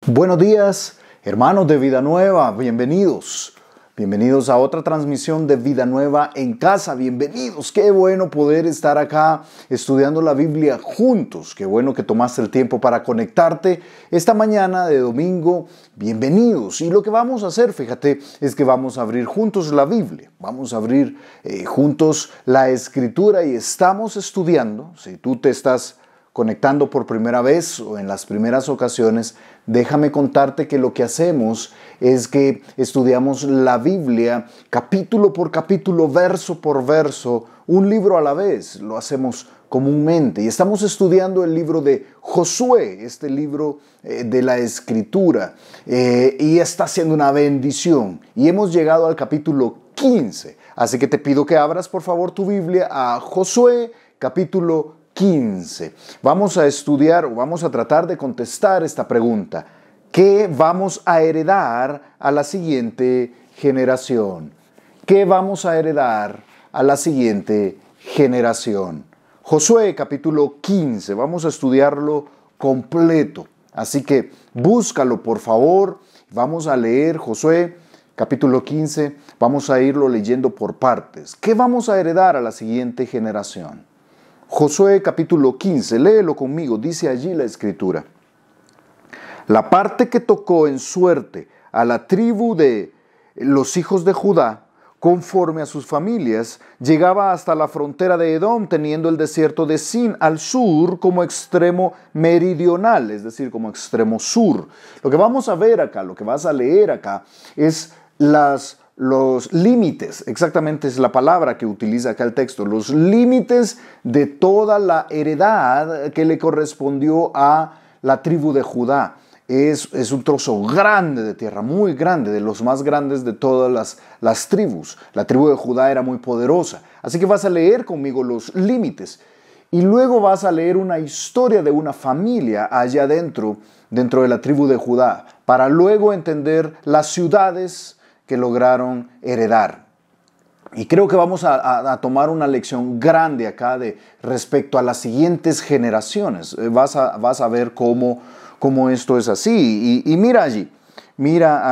Buenos días, hermanos de Vida Nueva, bienvenidos. Bienvenidos a otra transmisión de Vida Nueva en casa, bienvenidos. Qué bueno poder estar acá estudiando la Biblia juntos. Qué bueno que tomaste el tiempo para conectarte esta mañana de domingo. Bienvenidos. Y lo que vamos a hacer, fíjate, es que vamos a abrir juntos la Biblia. Vamos a abrir juntos la Escritura y estamos estudiando. Si tú te estás conectando por primera vez o en las primeras ocasiones, déjame contarte que lo que hacemos es que estudiamos la Biblia capítulo por capítulo, verso por verso, un libro a la vez. Lo hacemos comúnmente y estamos estudiando el libro de Josué, este libro de la Escritura, y está siendo una bendición. Y hemos llegado al capítulo 15, así que te pido que abras por favor tu Biblia a Josué capítulo 15. Vamos a estudiar o vamos a tratar de contestar esta pregunta. ¿Qué vamos a heredar a la siguiente generación? ¿Qué vamos a heredar a la siguiente generación? Josué capítulo 15, vamos a estudiarlo completo. Así que búscalo por favor. Vamos a leer Josué capítulo 15, vamos a irlo leyendo por partes. ¿Qué vamos a heredar a la siguiente generación? Josué capítulo 15, léelo conmigo, dice allí la Escritura. La parte que tocó en suerte a la tribu de los hijos de Judá, conforme a sus familias, llegaba hasta la frontera de Edom, teniendo el desierto de Sin al sur como extremo meridional, es decir, como extremo sur. Lo que vamos a ver acá, lo que vas a leer acá, es los límites, exactamente es la palabra que utiliza acá el texto, los límites de toda la heredad que le correspondió a la tribu de Judá. Es un trozo grande de tierra, muy grande, de los más grandes de todas las tribus. La tribu de Judá era muy poderosa. Así que vas a leer conmigo los límites y luego vas a leer una historia de una familia allá dentro de la tribu de Judá, para luego entender las ciudades que lograron heredar. Y creo que vamos a tomar una lección grande acá respecto a las siguientes generaciones. Vas a ver cómo esto es así. Y mira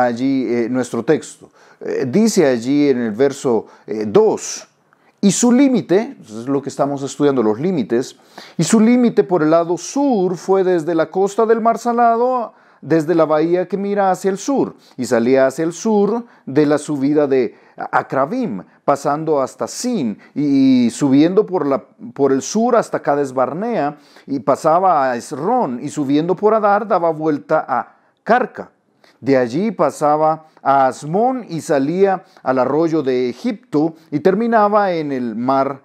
allí nuestro texto. Dice allí en el verso 2, y su límite, es lo que estamos estudiando, los límites, y su límite por el lado sur fue desde la costa del Mar Salado, desde la bahía que mira hacia el sur, y salía hacia el sur de la subida de Acrabim, pasando hasta Sin, y subiendo por el sur hasta Cades Barnea, y pasaba a Esrón, y subiendo por Adar daba vuelta a Carca. De allí pasaba a Asmón y salía al arroyo de Egipto y terminaba en el mar.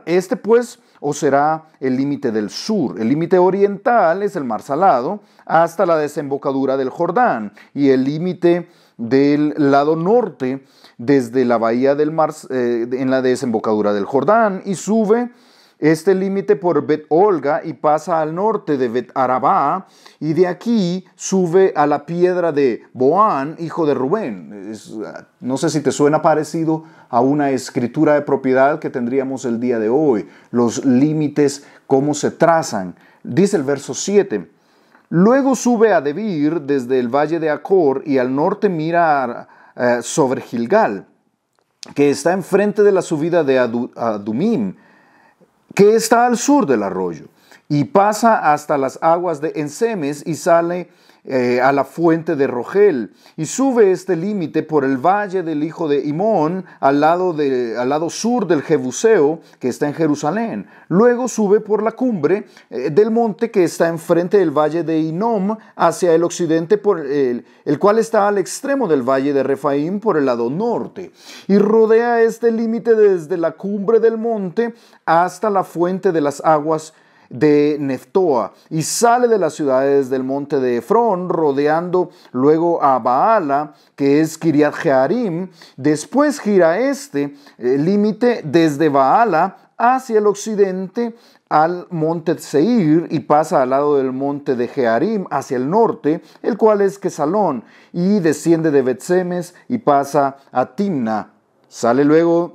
Este pues os será el límite del sur. El límite oriental es el Mar Salado hasta la desembocadura del Jordán, y el límite del lado norte desde la bahía del mar en la desembocadura del Jordán, y sube este límite por Bet Olga y pasa al norte de Bet Arabá, y de aquí sube a la piedra de Boán, hijo de Rubén. No sé si te suena parecido a una escritura de propiedad que tendríamos el día de hoy. Los límites, cómo se trazan. Dice el verso 7. Luego sube a Debir desde el valle de Acor y al norte mira sobre Gilgal, que está enfrente de la subida de Adumim, que está al sur del arroyo, y pasa hasta las aguas de Ensemes y sale a la fuente de Rogel, y sube este límite por el valle del hijo de Imón al lado sur del Jebuseo, que está en Jerusalén. Luego sube por la cumbre del monte que está enfrente del valle de Inom hacia el occidente, el cual está al extremo del valle de Refaim por el lado norte, y rodea este límite desde la cumbre del monte hasta la fuente de las aguas de Neftoa, y sale de las ciudades del monte de Efrón, rodeando luego a Baala, que es Kiriat Jearim. Después gira este límite desde Baala hacia el occidente al monte Seir, y pasa al lado del monte de Jearim hacia el norte, el cual es Quesalón, y desciende de Bet-Semes y pasa a Timna. Sale luego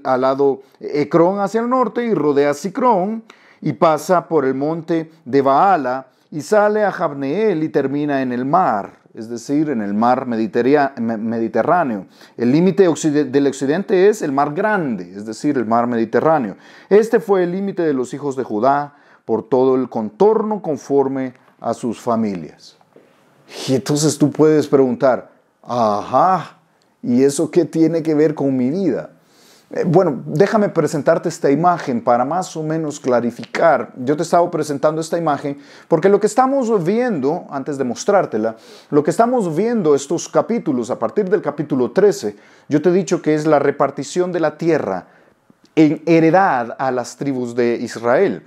al lado Ecrón hacia el norte y rodea Sicrón, y pasa por el monte de Baala y sale a Jabneel y termina en el mar, es decir, en el mar Mediterráneo. El límite del occidente es el mar grande, es decir, el mar Mediterráneo. Este fue el límite de los hijos de Judá por todo el contorno conforme a sus familias. Y entonces tú puedes preguntar, ajá, ¿y eso qué tiene que ver con mi vida? Bueno, déjame presentarte esta imagen para más o menos clarificar. Yo te estaba presentando esta imagen porque lo que estamos viendo, antes de mostrártela, lo que estamos viendo estos capítulos, a partir del capítulo 13, yo te he dicho que es la repartición de la tierra en heredad a las tribus de Israel.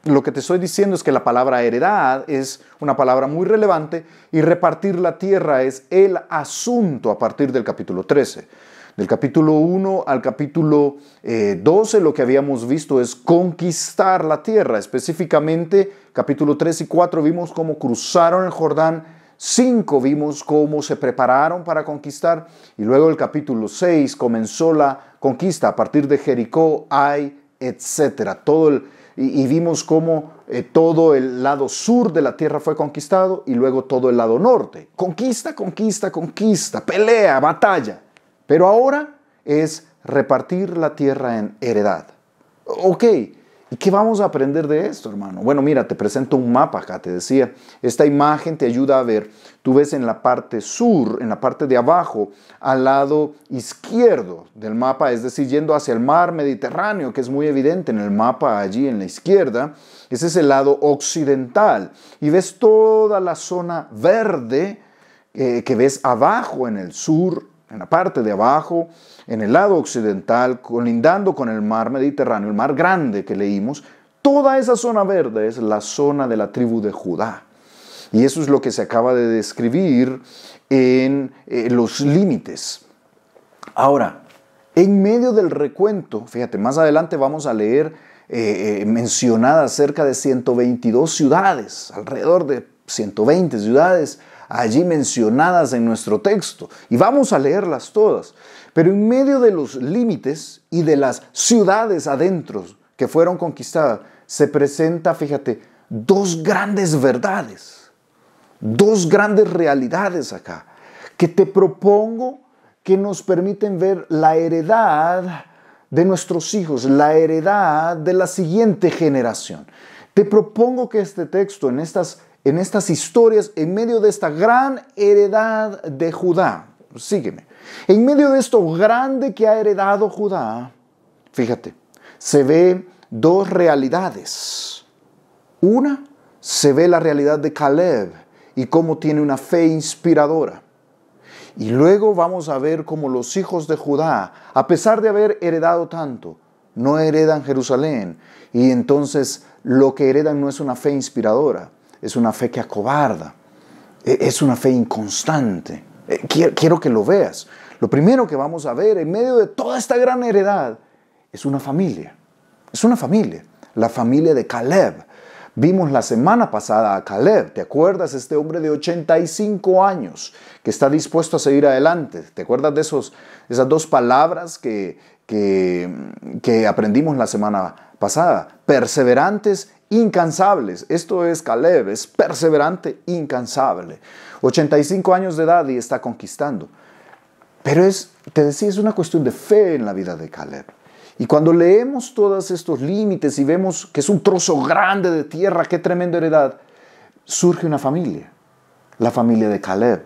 Lo que te estoy diciendo es que la palabra heredad es una palabra muy relevante y repartir la tierra es el asunto a partir del capítulo 13. Del capítulo 1 al capítulo 12 lo que habíamos visto es conquistar la tierra. Específicamente, capítulo 3 y 4 vimos cómo cruzaron el Jordán, 5 vimos cómo se prepararon para conquistar y luego el capítulo 6 comenzó la conquista a partir de Jericó, Ai, etc. Y vimos cómo todo el lado sur de la tierra fue conquistado y luego todo el lado norte. Conquista, conquista, conquista, pelea, batalla. Pero ahora es repartir la tierra en heredad. Ok, ¿y qué vamos a aprender de esto, hermano? Bueno, mira, te presento un mapa acá, te decía. Esta imagen te ayuda a ver. Tú ves en la parte sur, en la parte de abajo, al lado izquierdo del mapa, es decir, yendo hacia el mar Mediterráneo, que es muy evidente en el mapa allí en la izquierda. Ese es el lado occidental. Y ves toda la zona verde que ves abajo en el sur, en la parte de abajo, en el lado occidental, colindando con el mar Mediterráneo, el mar grande que leímos. Toda esa zona verde es la zona de la tribu de Judá. Y eso es lo que se acaba de describir en los límites. Ahora, en medio del recuento, fíjate, más adelante vamos a leer mencionadas cerca de 122 ciudades, alrededor de 120 ciudades allí mencionadas en nuestro texto. Y vamos a leerlas todas. Pero en medio de los límites y de las ciudades adentro que fueron conquistadas, se presenta, fíjate, dos grandes verdades, dos grandes realidades acá, que te propongo que nos permiten ver la heredad de nuestros hijos, la heredad de la siguiente generación. Te propongo que este texto, en estas historias, en medio de esta gran heredad de Judá, sígueme, en medio de esto grande que ha heredado Judá, fíjate, se ve dos realidades. Una, se ve la realidad de Caleb y cómo tiene una fe inspiradora. Y luego vamos a ver cómo los hijos de Judá, a pesar de haber heredado tanto, no heredan Jerusalén. Y entonces lo que heredan no es una fe inspiradora, es una fe que acobarda, es una fe inconstante. Quiero que lo veas. Lo primero que vamos a ver en medio de toda esta gran heredad es una familia. Es una familia, la familia de Caleb. Vimos la semana pasada a Caleb, ¿te acuerdas? Este hombre de 85 años que está dispuesto a seguir adelante. ¿Te acuerdas de esas dos palabras que aprendimos la semana pasada? Perseverantes, incansables. Esto es Caleb, es perseverante, incansable. 85 años de edad y está conquistando. Pero te decía, es una cuestión de fe en la vida de Caleb. Y cuando leemos todos estos límites y vemos que es un trozo grande de tierra, qué tremenda heredad, surge una familia, la familia de Caleb.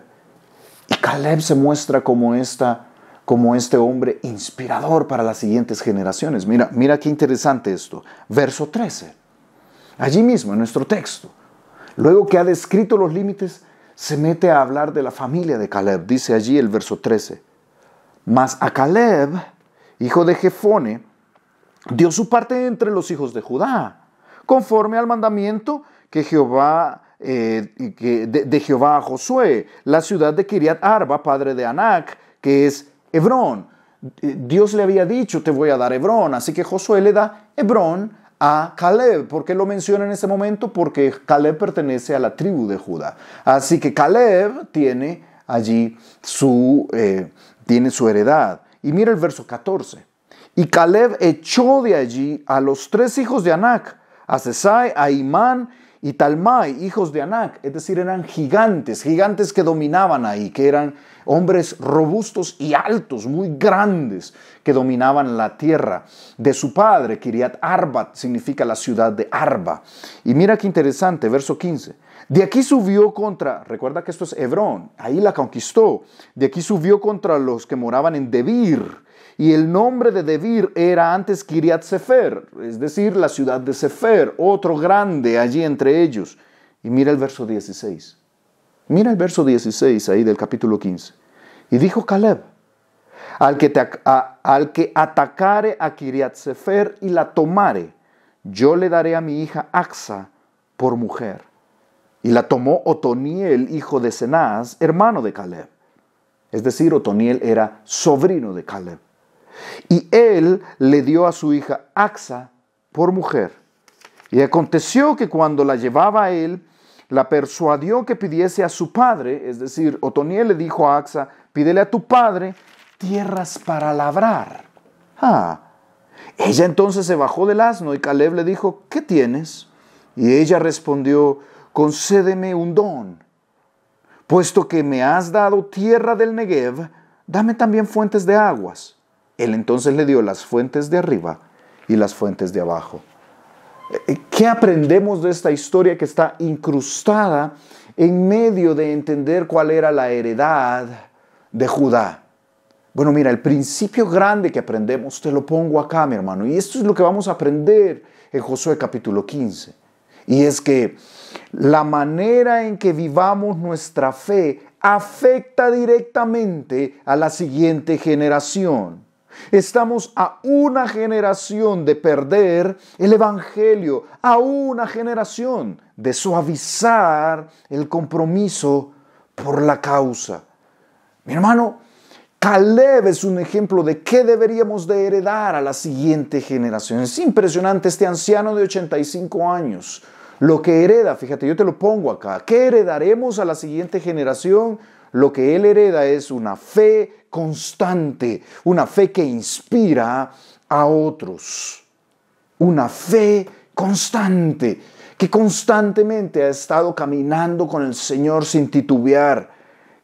Y Caleb se muestra como este hombre inspirador para las siguientes generaciones. Mira qué interesante esto. Verso 13, allí mismo en nuestro texto. Luego que ha descrito los límites, se mete a hablar de la familia de Caleb. Dice allí el verso 13. Mas a Caleb, hijo de Jefone, dio su parte entre los hijos de Judá, conforme al mandamiento de Jehová a Josué, la ciudad de Kiriat Arba, padre de Anac, que es Hebrón. Dios le había dicho, te voy a dar Hebrón, así que Josué le da Hebrón a Caleb. ¿Por qué lo menciona en este momento? Porque Caleb pertenece a la tribu de Judá. Así que Caleb tiene allí su heredad. Y mira el verso 14. Y Caleb echó de allí a los 3 hijos de Anac, a Sesai, a Imán y Talmai, hijos de Anac. Es decir, eran gigantes que dominaban ahí, que eran hombres robustos y altos, muy grandes, que dominaban la tierra de su padre. Kiriat Arba significa la ciudad de Arba. Y mira qué interesante, verso 15. De aquí subió recuerda que esto es Hebrón, ahí la conquistó. De aquí subió contra los que moraban en Debir. Y el nombre de Debir era antes Kiriat Sefer, es decir, la ciudad de Sefer, otro grande allí entre ellos. Y mira el verso 16. Mira el verso 16 ahí del capítulo 15. Y dijo Caleb, al que atacare a Kiriat Sefer y la tomare, yo le daré a mi hija Axa por mujer. Y la tomó Otoniel, hijo de Cenaz, hermano de Caleb. Es decir, Otoniel era sobrino de Caleb. Y él le dio a su hija Axa por mujer. Y aconteció que cuando la llevaba a él, la persuadió que pidiese a su padre, es decir, Otoniel le dijo a Axa, pídele a tu padre tierras para labrar. Ella entonces se bajó del asno y Caleb le dijo, ¿qué tienes? Y ella respondió, concédeme un don. Puesto que me has dado tierra del Negev, dame también fuentes de aguas. Él entonces le dio las fuentes de arriba y las fuentes de abajo. ¿Qué aprendemos de esta historia que está incrustada en medio de entender cuál era la heredad de Judá? Bueno, mira, el principio grande que aprendemos, te lo pongo acá, mi hermano, y esto es lo que vamos a aprender en Josué capítulo 15. Y es que la manera en que vivamos nuestra fe afecta directamente a la siguiente generación. Estamos a una generación de perder el evangelio, a una generación de suavizar el compromiso por la causa. Mi hermano, Caleb es un ejemplo de qué deberíamos de heredar a la siguiente generación. Es impresionante este anciano de 85 años. Lo que hereda, fíjate, yo te lo pongo acá. ¿Qué heredaremos a la siguiente generación? Lo que él hereda es una fe constante, una fe que inspira a otros. Una fe constante, que constantemente ha estado caminando con el Señor sin titubear.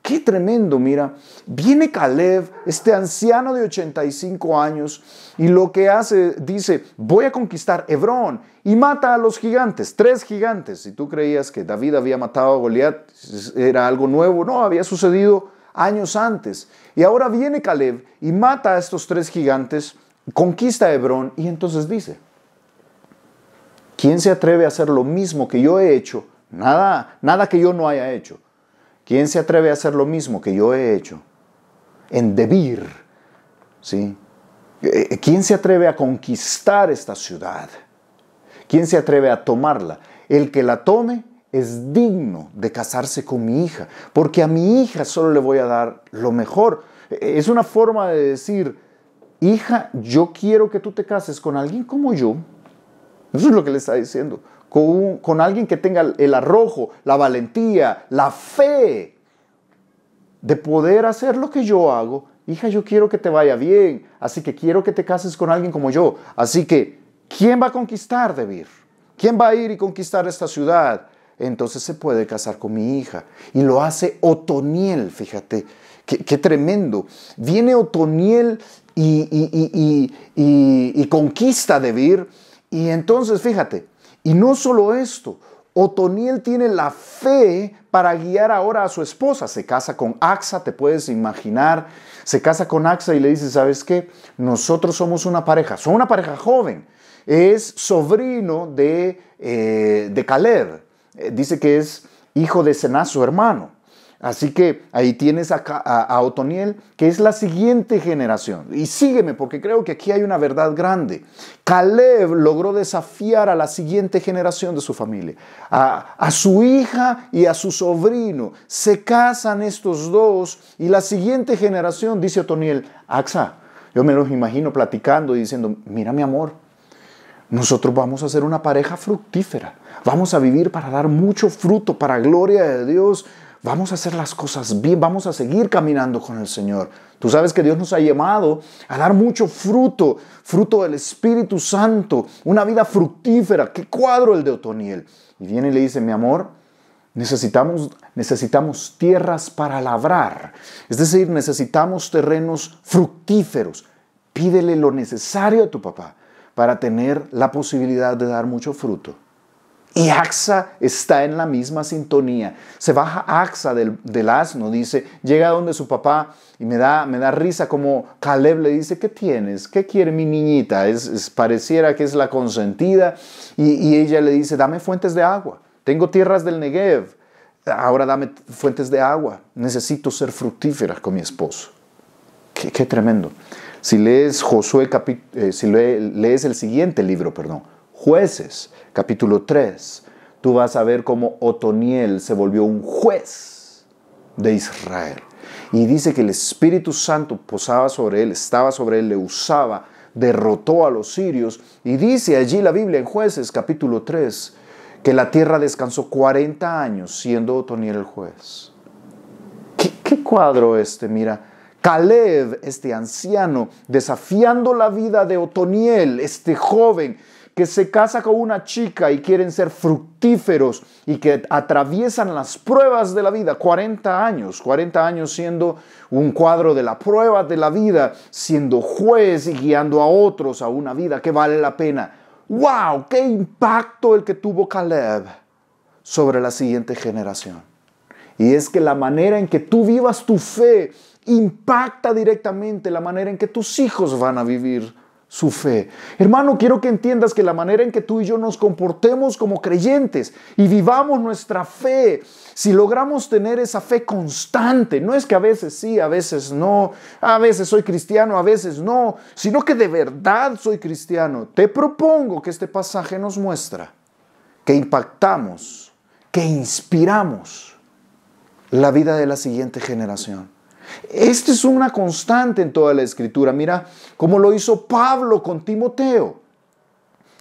Qué tremendo, mira. Viene Caleb, este anciano de 85 años, y lo que hace, dice, voy a conquistar Hebrón, y mata a los gigantes, 3 gigantes. Si tú creías que David había matado a Goliat, era algo nuevo, no, había sucedido años antes. Y ahora viene Caleb y mata a estos 3 gigantes, conquista Hebrón, y entonces dice, ¿quién se atreve a hacer lo mismo que yo he hecho? Nada que yo no haya hecho. ¿Quién se atreve a hacer lo mismo que yo he hecho en Debir? ¿Sí? ¿Quién se atreve a conquistar esta ciudad? ¿Quién se atreve a tomarla? El que la tome es digno de casarse con mi hija, porque a mi hija solo le voy a dar lo mejor. Es una forma de decir, hija, yo quiero que tú te cases con alguien como yo. Eso es lo que le está diciendo. Con alguien que tenga el arrojo, la valentía, la fe de poder hacer lo que yo hago. Hija, yo quiero que te vaya bien, así que quiero que te cases con alguien como yo. Así que, ¿quién va a conquistar Debir? ¿Quién va a ir y conquistar esta ciudad? Entonces se puede casar con mi hija. Y lo hace Otoniel, fíjate, qué tremendo. Viene Otoniel y conquista Debir. Y entonces, fíjate, y no solo esto, Otoniel tiene la fe para guiar ahora a su esposa. Se casa con Axa, te puedes imaginar. Se casa con Axa y le dice, ¿sabes qué? Nosotros somos una pareja. Son una pareja joven. Es sobrino de Caleb. Dice que es hijo de Cenaz, su hermano. Así que ahí tienes a Otoniel, que es la siguiente generación. Y sígueme, porque creo que aquí hay una verdad grande. Caleb logró desafiar a la siguiente generación de su familia. A su hija y a su sobrino. Se casan estos dos y la siguiente generación, dice Otoniel, Axa, yo me los imagino platicando y diciendo, mira mi amor, nosotros vamos a ser una pareja fructífera. Vamos a vivir para dar mucho fruto, para gloria de Dios. vamos a hacer las cosas bien, vamos a seguir caminando con el Señor. Tú sabes que Dios nos ha llamado a dar mucho fruto, fruto del Espíritu Santo, una vida fructífera. ¿Qué cuadro el de Otoniel? Y viene y le dice, mi amor, necesitamos tierras para labrar. Es decir, necesitamos terrenos fructíferos. Pídele lo necesario a tu papá para tener la posibilidad de dar mucho fruto. Y Axa está en la misma sintonía. Se baja Axa del asno, dice, llega donde su papá y me da risa como Caleb le dice, ¿qué tienes? ¿Qué quiere mi niñita? Pareciera que es la consentida y ella le dice, dame fuentes de agua. Tengo tierras del Negev, ahora dame fuentes de agua. Necesito ser fructífera con mi esposo. Qué tremendo. Si lees lees el siguiente libro, Jueces, capítulo 3, tú vas a ver cómo Otoniel se volvió un juez de Israel. Y dice que el Espíritu Santo posaba sobre él, estaba sobre él, le usaba, derrotó a los sirios. Y dice allí la Biblia en Jueces, capítulo 3, que la tierra descansó 40 años siendo Otoniel el juez. ¿Qué cuadro mira? Caleb, este anciano, desafiando la vida de Otoniel, este joven que se casa con una chica y quieren ser fructíferos y que atraviesan las pruebas de la vida. 40 años siendo un cuadro de la prueba de la vida, siendo juez y guiando a otros a una vida que vale la pena. ¡Wow! ¡Qué impacto el que tuvo Caleb sobre la siguiente generación! Y es que la manera en que tú vivas tu fe impacta directamente la manera en que tus hijos van a vivir su fe. Hermano, quiero que entiendas que la manera en que tú y yo nos comportemos como creyentes y vivamos nuestra fe, si logramos tener esa fe constante, no es que a veces sí, a veces no, a veces soy cristiano, a veces no, sino que de verdad soy cristiano, te propongo que este pasaje nos muestra que impactamos, que inspiramos la vida de la siguiente generación. Esta es una constante en toda la Escritura. Mira cómo lo hizo Pablo con Timoteo.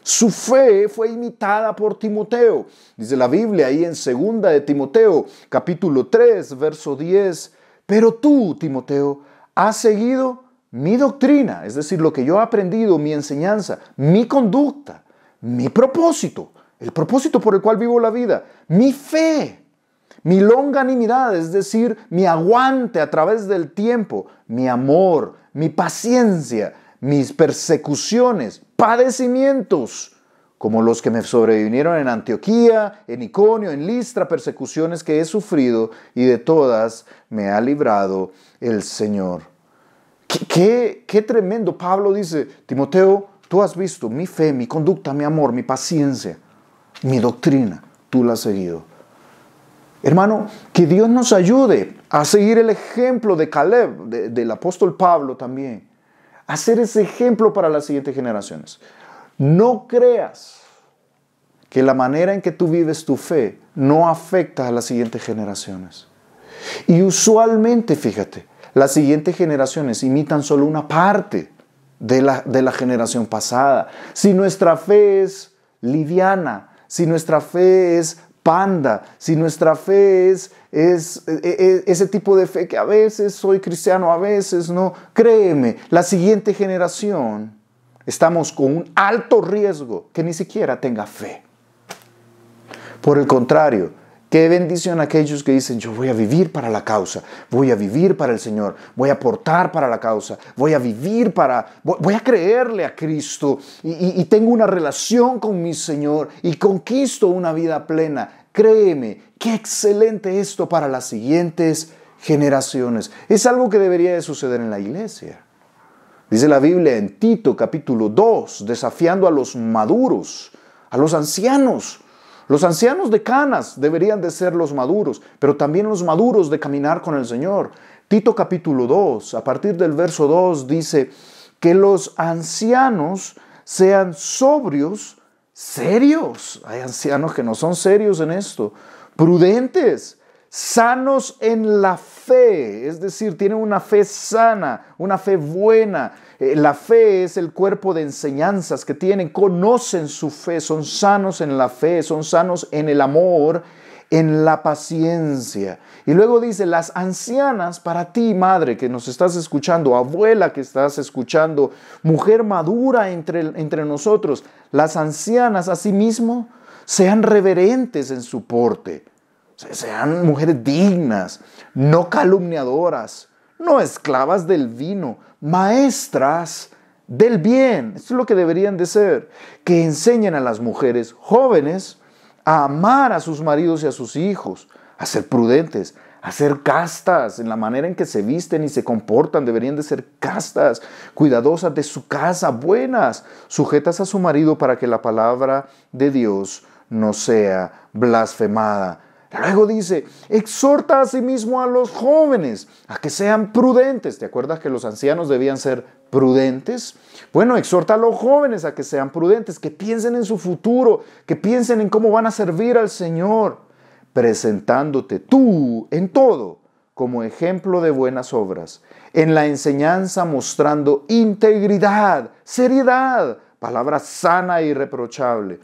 Su fe fue imitada por Timoteo. Dice la Biblia ahí en 2 de Timoteo, capítulo 3, verso 10. Pero tú, Timoteo, has seguido mi doctrina, es decir, lo que yo he aprendido, mi enseñanza, mi conducta, mi propósito, el propósito por el cual vivo la vida, mi fe, mi longanimidad, es decir, mi aguante a través del tiempo, mi amor, mi paciencia, mis persecuciones, padecimientos, como los que me sobrevinieron en Antioquía, en Iconio, en Listra, persecuciones que he sufrido y de todas me ha librado el Señor. Qué tremendo. Pablo dice, Timoteo, tú has visto mi fe, mi conducta, mi amor, mi paciencia, mi doctrina, tú la has seguido. Hermano, que Dios nos ayude a seguir el ejemplo de Caleb, del apóstol Pablo también. A ser ese ejemplo para las siguientes generaciones. No creas que la manera en que tú vives tu fe no afecta a las siguientes generaciones. Y usualmente, fíjate, las siguientes generaciones imitan solo una parte de la generación pasada. Si nuestra fe es liviana, si nuestra fe es panda, si nuestra fe es ese tipo de fe que a veces soy cristiano, a veces no, créeme, la siguiente generación estamos con un alto riesgo que ni siquiera tenga fe. Por el contrario, qué bendición aquellos que dicen, yo voy a vivir para la causa, voy a vivir para el Señor, voy a aportar para la causa, voy a creerle a Cristo y tengo una relación con mi Señor y conquisto una vida plena. Créeme, qué excelente esto para las siguientes generaciones. Es algo que debería de suceder en la iglesia. Dice la Biblia en Tito capítulo 2, desafiando a los maduros, a los ancianos. Los ancianos de canas deberían de ser los maduros, pero también los maduros de caminar con el Señor. Tito capítulo 2, a partir del verso 2, dice que los ancianos sean sobrios, serios. Hay ancianos que no son serios en esto. Prudentes, sanos en la fe, es decir, tienen una fe sana, una fe buena. La fe es el cuerpo de enseñanzas que tienen, conocen su fe, son sanos en la fe, son sanos en el amor, en la paciencia. Y luego dice, las ancianas, para ti, madre, que nos estás escuchando, abuela que estás escuchando, mujer madura entre nosotros, las ancianas asimismo sean reverentes en su porte, sean mujeres dignas, no calumniadoras, no esclavas del vino, maestras del bien. Esto es lo que deberían de ser, que enseñen a las mujeres jóvenes a amar a sus maridos y a sus hijos, a ser prudentes, a ser castas en la manera en que se visten y se comportan. Deberían de ser castas, cuidadosas de su casa, buenas, sujetas a su marido para que la palabra de Dios no sea blasfemada. Luego dice, exhorta a sí mismo a los jóvenes a que sean prudentes. ¿Te acuerdas que los ancianos debían ser prudentes? Bueno, exhorta a los jóvenes a que sean prudentes, que piensen en su futuro, que piensen en cómo van a servir al Señor, presentándote tú en todo como ejemplo de buenas obras, en la enseñanza mostrando integridad, seriedad, palabra sana e irreprochable.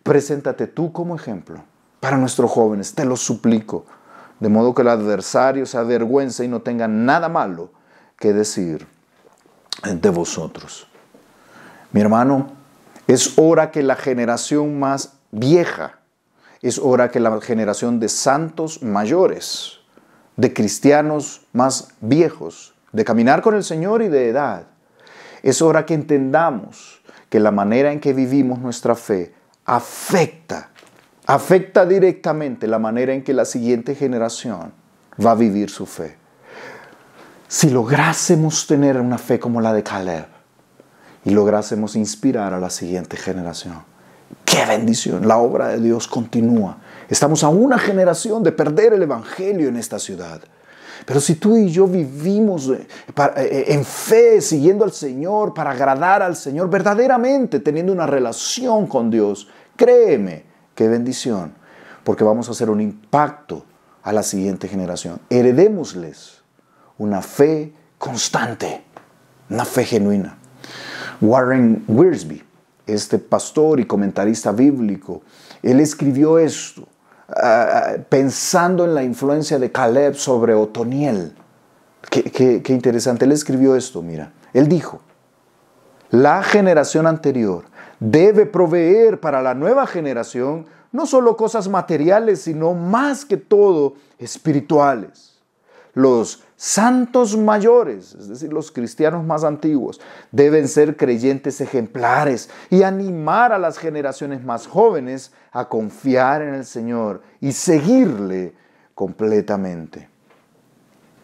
Preséntate tú como ejemplo para nuestros jóvenes, te lo suplico, de modo que el adversario se avergüence y no tenga nada malo que decir de vosotros. Mi hermano, es hora que la generación más vieja, es hora que la generación de santos mayores, de cristianos más viejos, de caminar con el Señor y de edad, es hora que entendamos que la manera en que vivimos nuestra fe afecta directamente la manera en que la siguiente generación va a vivir su fe. Si lográsemos tener una fe como la de Caleb y lográsemos inspirar a la siguiente generación, ¡qué bendición! La obra de Dios continúa. Estamos a una generación de perder el evangelio en esta ciudad. Pero si tú y yo vivimos en fe, siguiendo al Señor, para agradar al Señor, verdaderamente teniendo una relación con Dios, créeme, qué bendición, porque vamos a hacer un impacto a la siguiente generación. Heredémosles una fe constante, una fe genuina. Warren Wiersbe, este pastor y comentarista bíblico, él escribió esto, pensando en la influencia de Caleb sobre Otoniel. Qué interesante, él escribió esto, mira. Él dijo, la generación anterior debe proveer para la nueva generación no solo cosas materiales, sino más que todo espirituales. Los santos mayores, es decir, los cristianos más antiguos, deben ser creyentes ejemplares y animar a las generaciones más jóvenes a confiar en el Señor y seguirle completamente.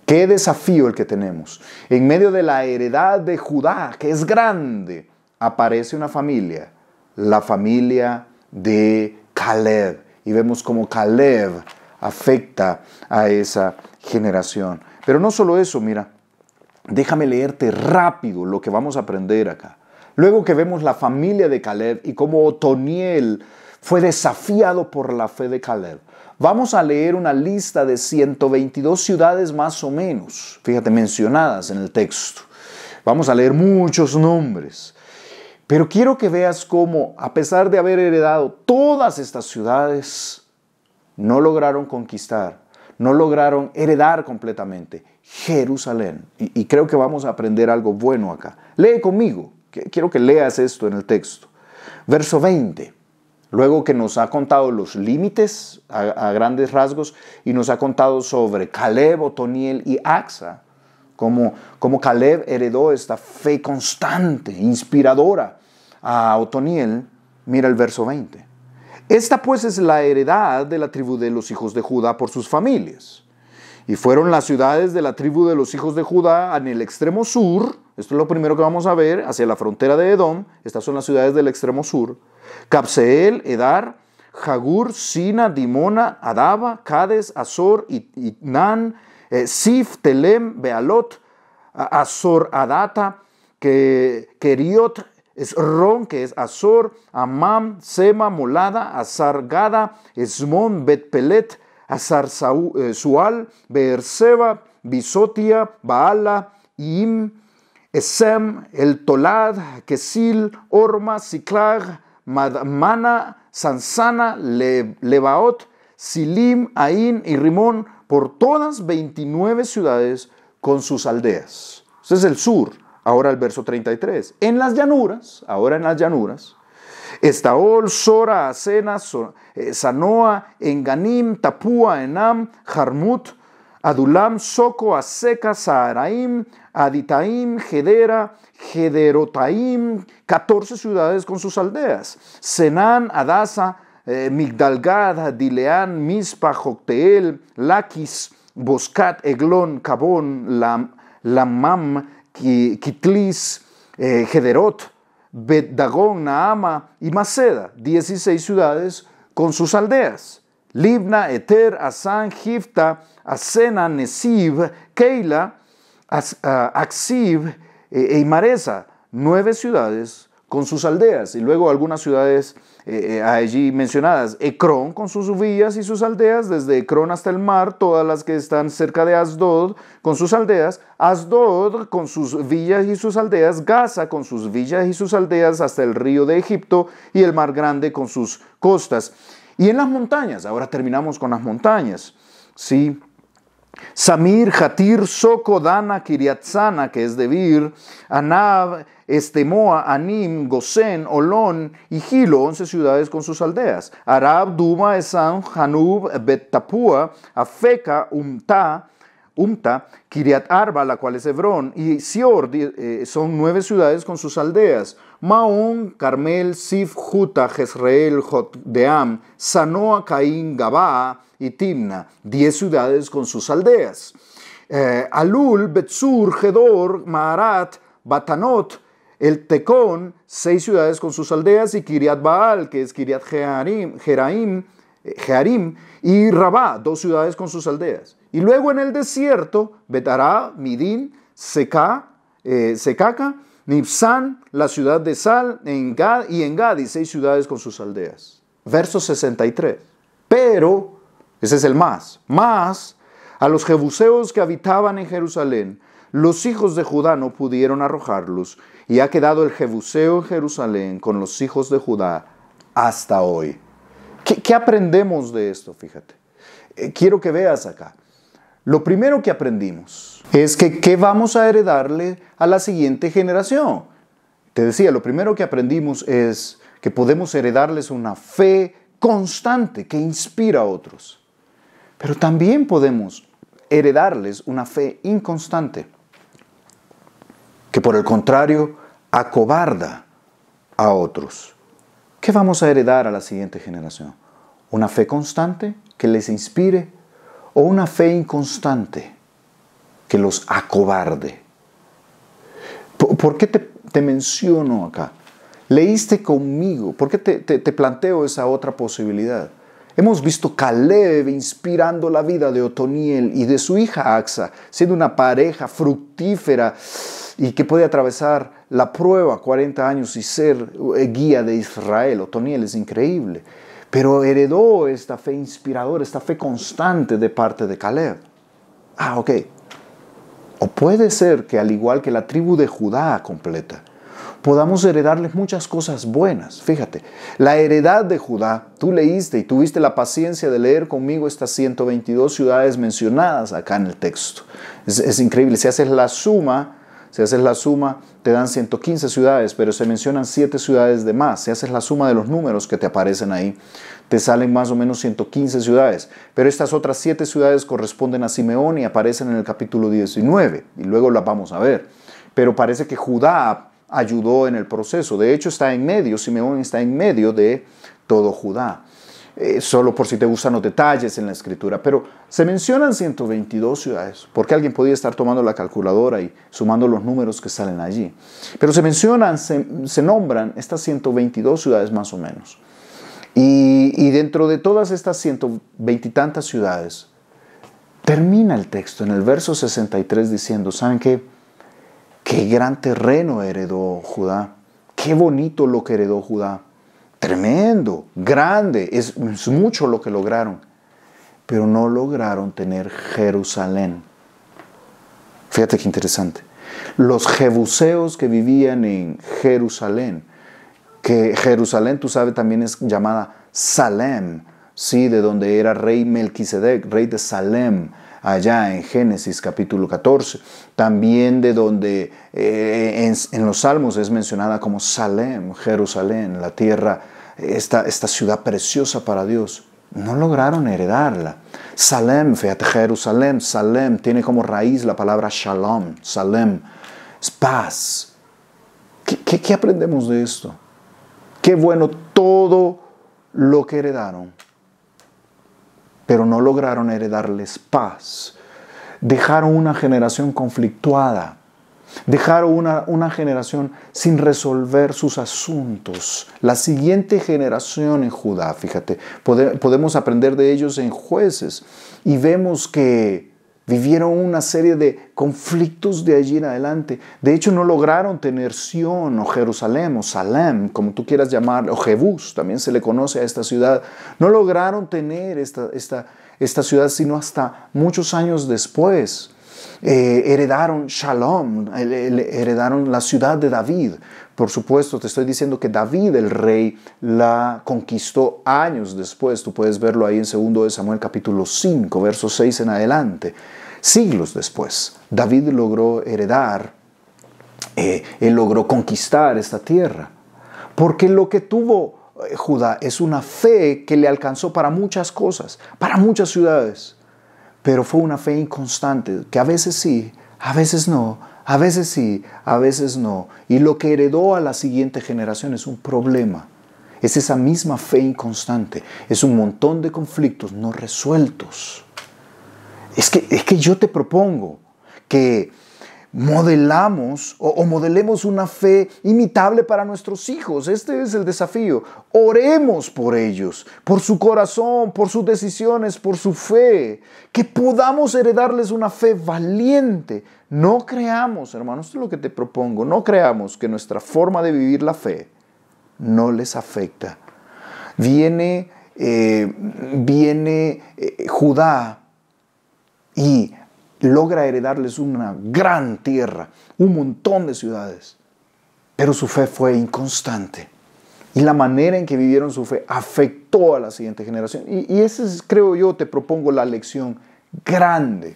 Qué desafío el que tenemos. En medio de la heredad de Judá, que es grande, aparece una familia, la familia de Caleb. Y vemos cómo Caleb afecta a esa generación. Pero no solo eso, mira, déjame leerte rápido lo que vamos a aprender acá. Luego que vemos la familia de Caleb y cómo Otoniel fue desafiado por la fe de Caleb, vamos a leer una lista de 122 ciudades más o menos, fíjate, mencionadas en el texto. Vamos a leer muchos nombres. Pero quiero que veas cómo, a pesar de haber heredado todas estas ciudades, no lograron conquistar, no lograron heredar completamente Jerusalén. Y creo que vamos a aprender algo bueno acá. Lee conmigo, quiero que leas esto en el texto. Verso 20, luego que nos ha contado los límites a grandes rasgos y nos ha contado sobre Caleb, Otoniel y Acsa, como Caleb heredó esta fe constante, inspiradora a Otoniel, mira el verso 20. Esta pues es la heredad de la tribu de los hijos de Judá por sus familias. Y fueron las ciudades de la tribu de los hijos de Judá en el extremo sur. Esto es lo primero que vamos a ver, hacia la frontera de Edom. Estas son las ciudades del extremo sur. Cabseel, Edar, Jagur, Sina, Dimona, Adaba, Cades, Azor, Itnan, Sif, Telem, Bealot, Azor, Adata, Keriot, Esron, que es Azor, Amam, Sema, Molada, Azar, Gada, Esmon, Bet-Pelet, Azar, Sual, Beerseba, Bisotia, Baala, Im, Esem, El Tolad, Kesil, Orma, Siklag, Madmana, Sansana, Lebaot, Silim, Ain y Rimón, por todas 29 ciudades con sus aldeas. Ese es el sur. Ahora el verso 33. En las llanuras, ahora en las llanuras, Estaol, Sora, Asena, Sanoa, Enganim, Tapúa, Enam, Jarmut, Adulam, Soco, Aseca, Saharaim, Aditaim, Gedera, Gederotaim, 14 ciudades con sus aldeas. Senán, Adasa, Migdalgad, Dileán, Mispa, Jocteel, Laquis, Boscat, Eglón, Cabón, Lamam, Kitlis, Gederot, Bet-Dagón, Naama y Maceda, 16 ciudades con sus aldeas. Libna, Eter, Asán, Gifta, Asena, Nesib, Keila, Aksib y Maresa, 9 ciudades con sus aldeas. Y luego algunas ciudades allí mencionadas. Ecrón con sus villas y sus aldeas, desde Ecrón hasta el mar, todas las que están cerca de Asdod con sus aldeas. Asdod con sus villas y sus aldeas. Gaza con sus villas y sus aldeas hasta el río de Egipto y el mar grande con sus costas. Y en las montañas, ahora terminamos con las montañas, ¿sí? Samir, Jatir, Soco, Dana, Kiriatzana, que es Debir, Anab, Estemoa, Anim, Gosén, Olón y Gilo, 11 ciudades con sus aldeas. Arab, Duma, Esam, Hanub, Bet-Tapúa, Afeca, Umta, Kiriat Arba, la cual es Hebrón, y Sior, son 9 ciudades con sus aldeas. Maón, Carmel, Sif, Juta, Jezreel, Jotdeam, Sanoa, Caín, Gabaa y Timna, 10 ciudades con sus aldeas. Alul, Betsur, Gedor, Maarat, Batanot, El Tecón, 6 ciudades con sus aldeas, y Kiriat Baal, que es Kiriat Jearim, y Rabá, 2 ciudades con sus aldeas. Y luego en el desierto, Betará, Midín, Secaca, Nibsán, la ciudad de Sal, y Engadi, 6 ciudades con sus aldeas. Verso 63. Pero, ese es el más, a los jebuseos que habitaban en Jerusalén, los hijos de Judá no pudieron arrojarlos, y ha quedado el jebuseo en Jerusalén con los hijos de Judá hasta hoy. ¿Qué aprendemos de esto? Fíjate. Quiero que veas acá. Lo primero que aprendimos es que ¿qué vamos a heredarle a la siguiente generación? Te decía, lo primero que aprendimos es que podemos heredarles una fe constante que inspira a otros. Pero también podemos heredarles una fe inconstante, que por el contrario acobarda a otros. ¿Qué vamos a heredar a la siguiente generación? ¿Una fe constante que les inspire o una fe inconstante que los acobarde? ¿Por qué te menciono acá? Leíste conmigo. ¿Por qué te planteo esa otra posibilidad? Hemos visto Caleb inspirando la vida de Otoniel y de su hija Axa, siendo una pareja fructífera y que puede atravesar la prueba 40 años y ser guía de Israel. Otoniel es increíble, pero heredó esta fe inspiradora, esta fe constante de parte de Caleb. Ok. O puede ser que al igual que la tribu de Judá completa, podamos heredarles muchas cosas buenas. Fíjate, la heredad de Judá, tú leíste y tuviste la paciencia de leer conmigo estas 122 ciudades mencionadas acá en el texto. Es increíble, si haces la suma, te dan 115 ciudades, pero se mencionan 7 ciudades de más. Si haces la suma de los números que te aparecen ahí, te salen más o menos 115 ciudades. Pero estas otras 7 ciudades corresponden a Simeón y aparecen en el capítulo 19, y luego las vamos a ver. Pero parece que Judá ayudó en el proceso. De hecho, Simeón está en medio de todo Judá. Solo por si te gustan los detalles en la escritura. Pero se mencionan 122 ciudades, porque alguien podía estar tomando la calculadora y sumando los números que salen allí. Pero se nombran estas 122 ciudades más o menos. Y dentro de todas estas 120 y tantas ciudades, termina el texto en el verso 63 diciendo, ¿saben qué? Qué gran terreno heredó Judá. Qué bonito lo que heredó Judá. Tremendo, grande, es mucho lo que lograron. Pero no lograron tener Jerusalén. Fíjate qué interesante. Los jebuseos que vivían en Jerusalén, que Jerusalén, tú sabes, también es llamada Salem, sí, de donde era rey Melquisedec, rey de Salem, allá en Génesis capítulo 14. También de donde en los Salmos es mencionada como Salem, Jerusalén, la tierra, esta ciudad preciosa para Dios. No lograron heredarla. Salem, fíjate, Jerusalén, Salem, tiene como raíz la palabra Shalom, Salem, es paz. ¿Qué aprendemos de esto? Qué bueno todo lo que heredaron, pero no lograron heredarles paz. Dejaron una generación conflictuada. Dejaron una generación sin resolver sus asuntos. La siguiente generación en Judá, fíjate, podemos aprender de ellos en Jueces y vemos que vivieron una serie de conflictos de allí en adelante. De hecho, no lograron tener Sión o Jerusalén o Salem, como tú quieras llamarlo, o Jebús, también se le conoce a esta ciudad. No lograron tener esta ciudad sino hasta muchos años después. Heredaron Shalom, heredaron la ciudad de David. Por supuesto, te estoy diciendo que David, el rey, la conquistó años después. Tú puedes verlo ahí en 2 de Samuel capítulo 5, verso 6 en adelante. Siglos después, David logró heredar, él logró conquistar esta tierra. Porque lo que tuvo Judá es una fe que le alcanzó para muchas cosas, para muchas ciudades. Pero fue una fe inconstante, que a veces sí, a veces no, a veces sí, a veces no. Y lo que heredó a la siguiente generación es un problema. Es esa misma fe inconstante. Es un montón de conflictos no resueltos. Es que yo te propongo que modelemos una fe imitable para nuestros hijos. Este es el desafío. Oremos por ellos, por su corazón, por sus decisiones, por su fe. Que podamos heredarles una fe valiente. No creamos, hermanos, esto es lo que te propongo. No creamos que nuestra forma de vivir la fe no les afecta. Viene Judá y logra heredarles una gran tierra, un montón de ciudades. Pero su fe fue inconstante. Y la manera en que vivieron su fe afectó a la siguiente generación. Y esa es, creo yo, te propongo la lección grande.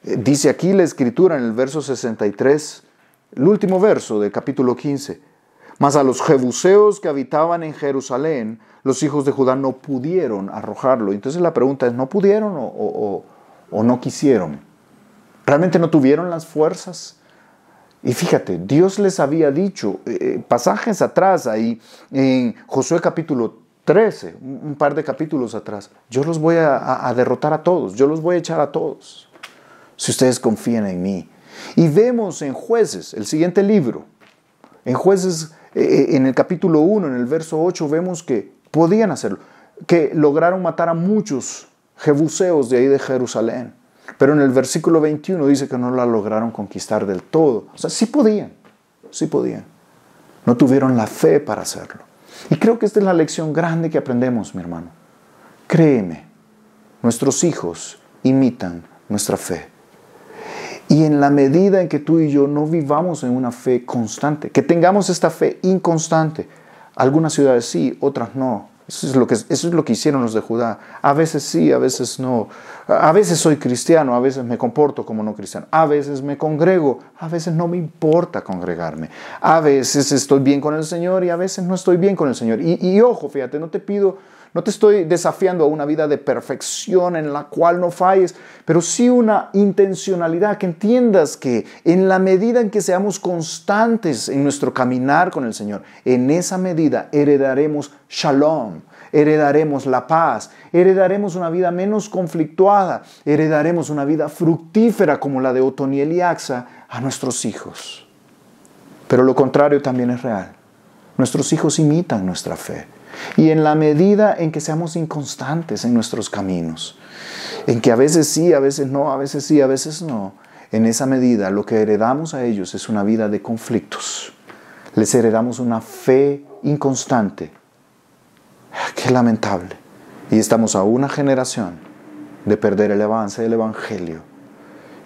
Dice aquí la Escritura en el verso 63, el último verso del capítulo 15. Mas a los jebuseos que habitaban en Jerusalén, los hijos de Judá no pudieron arrojarlo. Entonces la pregunta es, ¿no pudieron o no quisieron? ¿Realmente no tuvieron las fuerzas? Y fíjate, Dios les había dicho, pasajes atrás ahí, en Josué capítulo 13, un par de capítulos atrás, yo los voy a derrotar a todos, yo los voy a echar a todos, si ustedes confían en mí. Y vemos en Jueces, el siguiente libro, en Jueces, en el capítulo 1, en el verso 8, vemos que podían hacerlo, que lograron matar a muchos jebuseos de ahí de Jerusalén. Pero en el versículo 21 dice que no la lograron conquistar del todo. O sea, sí podían. No tuvieron la fe para hacerlo. Y creo que esta es la lección grande que aprendemos, mi hermano. Créeme, nuestros hijos imitan nuestra fe. Y en la medida en que tú y yo no vivamos en una fe constante, que tengamos esta fe inconstante, algunas ciudades sí, otras no. Eso es lo que hicieron los de Judá. A veces sí, a veces no. A veces soy cristiano, a veces me comporto como no cristiano. A veces me congrego, a veces no me importa congregarme. A veces estoy bien con el Señor y a veces no estoy bien con el Señor. Y ojo, fíjate, no te estoy desafiando a una vida de perfección en la cual no falles, pero sí una intencionalidad, que entiendas que en la medida en que seamos constantes en nuestro caminar con el Señor, en esa medida heredaremos shalom, heredaremos la paz, heredaremos una vida menos conflictuada, heredaremos una vida fructífera como la de Otoniel y Axa a nuestros hijos. Pero lo contrario también es real. Nuestros hijos imitan nuestra fe. Y en la medida en que seamos inconstantes en nuestros caminos, en que a veces sí, a veces no, a veces sí, a veces no, en esa medida lo que heredamos a ellos es una vida de conflictos. Les heredamos una fe inconstante. Qué lamentable. Y estamos a una generación de perder el avance del Evangelio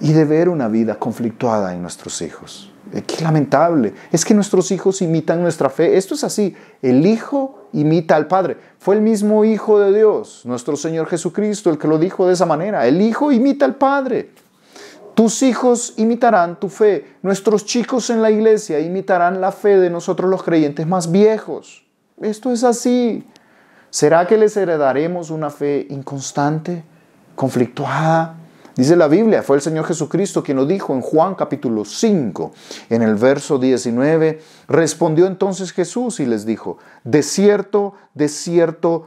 y de ver una vida conflictuada en nuestros hijos. Qué lamentable. Es que nuestros hijos imitan nuestra fe. Esto es así. El Hijo imita al Padre. Fue el mismo Hijo de Dios, nuestro Señor Jesucristo, el que lo dijo de esa manera. El Hijo imita al Padre. Tus hijos imitarán tu fe. Nuestros chicos en la iglesia imitarán la fe de nosotros los creyentes más viejos. Esto es así. ¿Será que les heredaremos una fe inconstante, conflictuada? Dice la Biblia, fue el Señor Jesucristo quien lo dijo en Juan capítulo 5, en el verso 19. Respondió entonces Jesús y les dijo: de cierto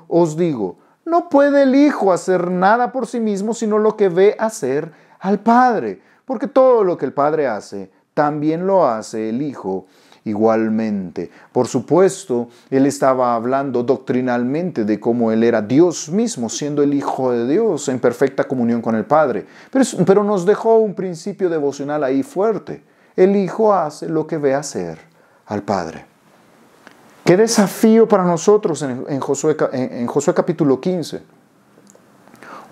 os digo, no puede el Hijo hacer nada por sí mismo, sino lo que ve hacer al Padre. Porque todo lo que el Padre hace, también lo hace el Hijo igualmente. Por supuesto, él estaba hablando doctrinalmente de cómo él era Dios mismo, siendo el Hijo de Dios en perfecta comunión con el Padre. Pero nos dejó un principio devocional ahí fuerte. El Hijo hace lo que ve hacer al Padre. Qué desafío para nosotros en Josué capítulo 15.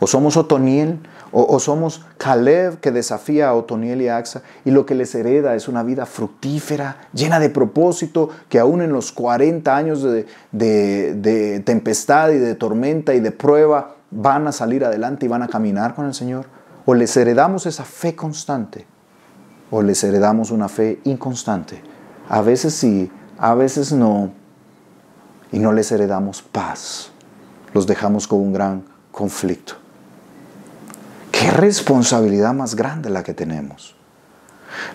O somos Otoniel, o somos Caleb, que desafía a Otoniel y a Axa, y lo que les hereda es una vida fructífera, llena de propósito, que aún en los 40 años de tempestad y de tormenta y de prueba van a salir adelante y van a caminar con el Señor. O les heredamos esa fe constante, o les heredamos una fe inconstante. A veces sí, a veces no, y no les heredamos paz. Los dejamos con un gran conflicto. ¡Qué responsabilidad más grande la que tenemos!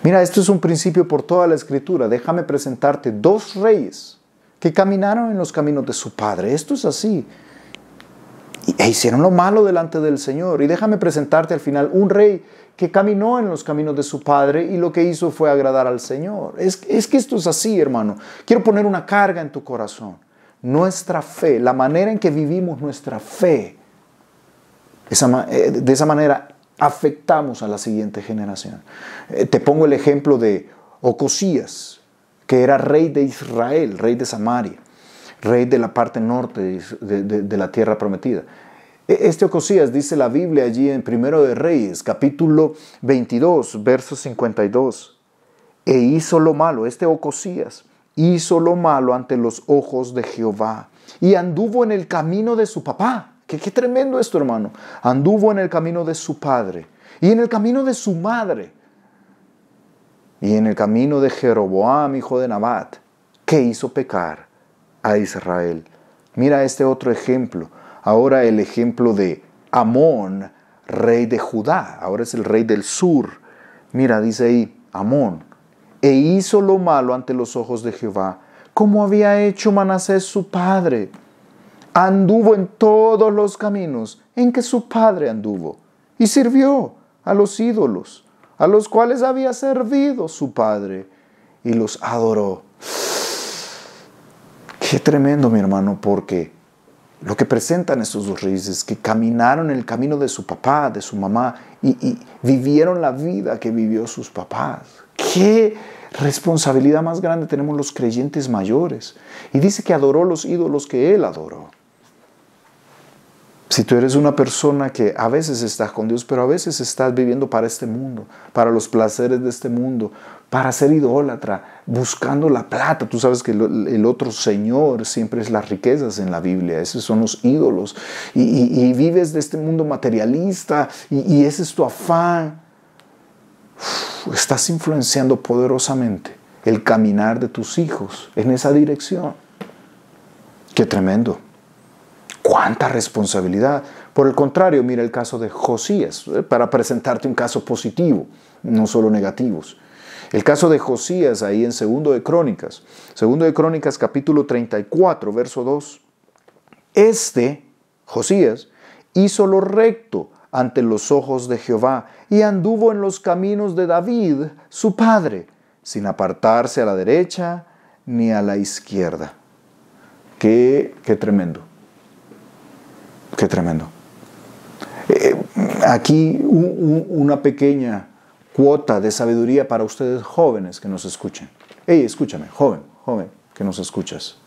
Mira, esto es un principio por toda la Escritura. Déjame presentarte 2 reyes que caminaron en los caminos de su padre. Esto es así. E hicieron lo malo delante del Señor. Y déjame presentarte al final un rey que caminó en los caminos de su padre y lo que hizo fue agradar al Señor. Es que esto es así, hermano. Quiero poner una carga en tu corazón. Nuestra fe, la manera en que vivimos nuestra fe, de esa manera afectamos a la siguiente generación. Te pongo el ejemplo de Ocosías, que era rey de Israel, rey de Samaria, rey de la parte norte de la tierra prometida. Este Ocosías, dice la Biblia allí en Primero de Reyes, capítulo 22, verso 52. E hizo lo malo, este Ocosías hizo lo malo ante los ojos de Jehová y anduvo en el camino de su papá. Qué tremendo esto, hermano. Anduvo en el camino de su padre y en el camino de su madre y en el camino de Jeroboam, hijo de Nabat, que hizo pecar a Israel. Mira este otro ejemplo. Ahora el ejemplo de Amón, rey de Judá. Ahora es el rey del sur. Mira, dice ahí, Amón. E hizo lo malo ante los ojos de Jehová, como había hecho Manasés su padre. Anduvo en todos los caminos en que su padre anduvo, y sirvió a los ídolos, a los cuales había servido su padre, y los adoró. Qué tremendo, mi hermano, porque lo que presentan estos 2 reyes es que caminaron en el camino de su papá, de su mamá, y vivieron la vida que vivió sus papás. ¡Qué responsabilidad más grande tenemos los creyentes mayores! Y dice que adoró los ídolos que él adoró. Si tú eres una persona que a veces estás con Dios, pero a veces estás viviendo para este mundo, para los placeres de este mundo, para ser idólatra, buscando la plata. Tú sabes que el otro señor siempre es las riquezas en la Biblia. Esos son los ídolos. Y vives de este mundo materialista y ese es tu afán. Estás influenciando poderosamente el caminar de tus hijos en esa dirección. ¡Qué tremendo! ¡Cuánta responsabilidad! Por el contrario, mira el caso de Josías, para presentarte un caso positivo, no solo negativos. El caso de Josías ahí en Segundo de Crónicas capítulo 34, verso 2. Josías, hizo lo recto ante los ojos de Jehová y anduvo en los caminos de David, su padre, sin apartarse a la derecha ni a la izquierda. Qué tremendo. Qué tremendo. Aquí una pequeña cuota de sabiduría para ustedes jóvenes que nos escuchen. Hey, escúchame, joven que nos escuchas.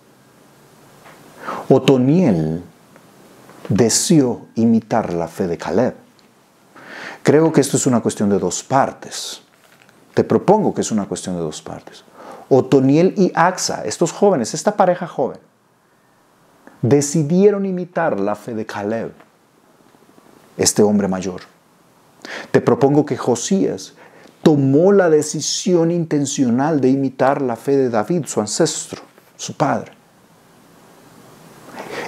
Otoniel deseó imitar la fe de Caleb. Creo que esto es una cuestión de 2 partes. Te propongo que es una cuestión de dos partes. Otoniel y Axa, estos jóvenes, esta pareja joven, decidieron imitar la fe de Caleb, este hombre mayor. Te propongo que Josías tomó la decisión intencional de imitar la fe de David, su ancestro, su padre.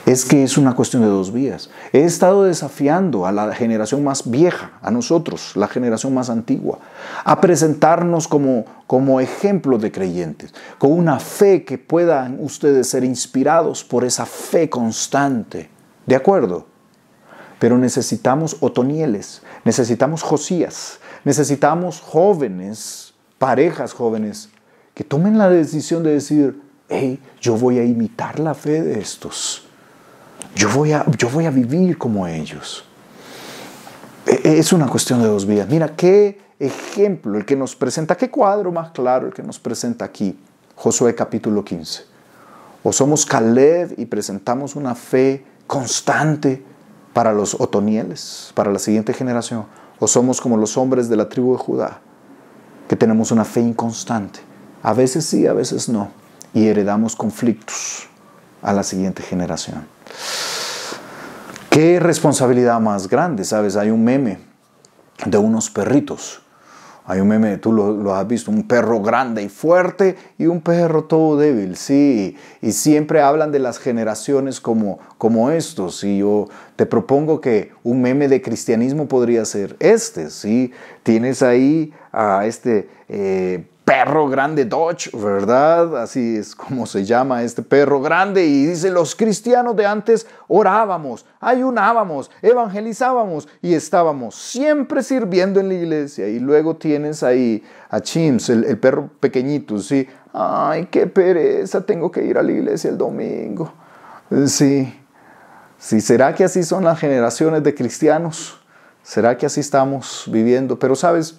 Es que es una cuestión de dos vías. He estado desafiando a la generación más vieja, a nosotros, la generación más antigua, a presentarnos como ejemplo de creyentes, con una fe que puedan ustedes ser inspirados por esa fe constante. ¿De acuerdo? Pero necesitamos Otonieles, necesitamos Josías, necesitamos jóvenes, parejas jóvenes, que tomen la decisión de decir, hey, yo voy a imitar la fe de estos. Yo voy a vivir como ellos. Es una cuestión de dos vías. Mira qué ejemplo el que nos presenta, qué cuadro más claro el que nos presenta aquí. Josué capítulo 15. O somos Caleb y presentamos una fe constante para los otonieles, para la siguiente generación. O somos como los hombres de la tribu de Judá, que tenemos una fe inconstante. A veces sí, a veces no. Y heredamos conflictos a la siguiente generación. Qué responsabilidad más grande, ¿sabes? Hay un meme de unos perritos. Hay un meme, tú lo has visto, un perro grande y fuerte y un perro todo débil, sí. Y siempre hablan de las generaciones como estos. Y yo te propongo que un meme de cristianismo podría ser este, ¿sí? Tienes ahí a este perro grande Dodge, ¿verdad? Así es como se llama este perro grande. Y dice, los cristianos de antes orábamos, ayunábamos, evangelizábamos y estábamos siempre sirviendo en la iglesia. Y luego tienes ahí a Chimps, el perro pequeñito, ¿sí? Ay, qué pereza, tengo que ir a la iglesia el domingo. Sí, ¿será que así son las generaciones de cristianos? ¿Será que así estamos viviendo? Pero, ¿sabes?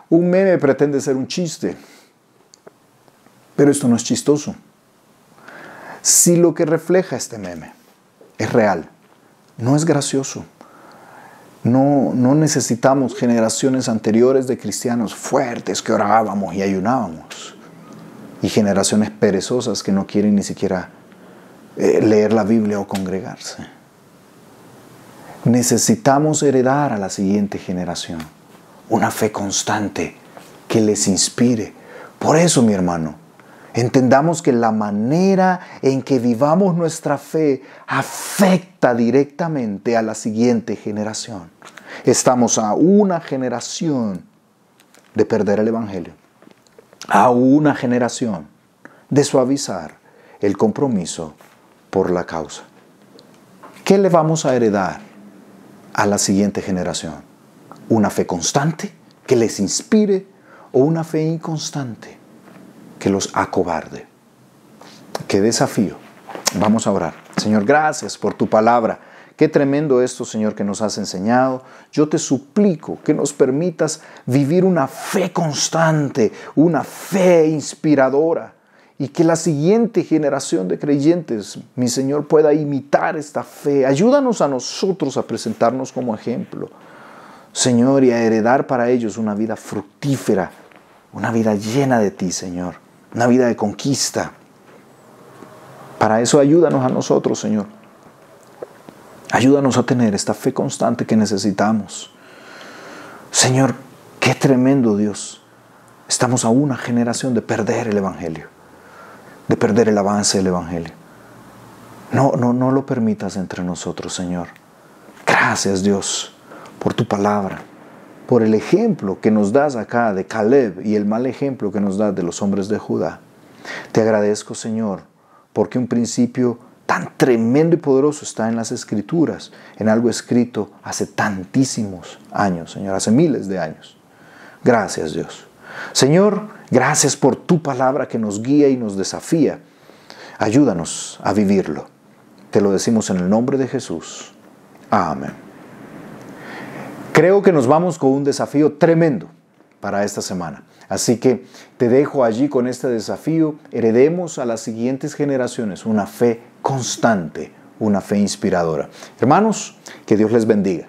Un meme pretende ser un chiste, pero esto no es chistoso. Si lo que refleja este meme es real, no es gracioso. No necesitamos generaciones anteriores de cristianos fuertes que orábamos y ayunábamos, y generaciones perezosas que no quieren ni siquiera leer la Biblia o congregarse. Necesitamos heredar a la siguiente generación una fe constante que les inspire. Por eso, mi hermano, entendamos que la manera en que vivamos nuestra fe afecta directamente a la siguiente generación. Estamos a una generación de perder el evangelio, a una generación de suavizar el compromiso por la causa. ¿Qué le vamos a heredar a la siguiente generación? ¿Una fe constante que les inspire o una fe inconstante que los acobarde? ¡Qué desafío! Vamos a orar. Señor, gracias por tu palabra. Qué tremendo esto, Señor, que nos has enseñado. Yo te suplico que nos permitas vivir una fe constante, una fe inspiradora, y que la siguiente generación de creyentes, mi Señor, pueda imitar esta fe. Ayúdanos a nosotros a presentarnos como ejemplo, Señor, y a heredar para ellos una vida fructífera, una vida llena de ti, Señor, una vida de conquista. Para eso ayúdanos a nosotros, Señor. Ayúdanos a tener esta fe constante que necesitamos. Señor, qué tremendo, Dios. Estamos a una generación de perder el evangelio, de perder el avance del evangelio. No lo permitas entre nosotros, Señor. Gracias, Dios, por tu palabra, por el ejemplo que nos das acá de Caleb y el mal ejemplo que nos das de los hombres de Judá. Te agradezco, Señor, porque un principio tan tremendo y poderoso está en las Escrituras, en algo escrito hace tantísimos años, Señor, hace miles de años. Gracias, Dios. Señor, gracias por tu palabra que nos guía y nos desafía. Ayúdanos a vivirlo. Te lo decimos en el nombre de Jesús. Amén. Creo que nos vamos con un desafío tremendo para esta semana. Así que te dejo allí con este desafío. Heredemos a las siguientes generaciones una fe constante, una fe inspiradora. Hermanos, que Dios les bendiga.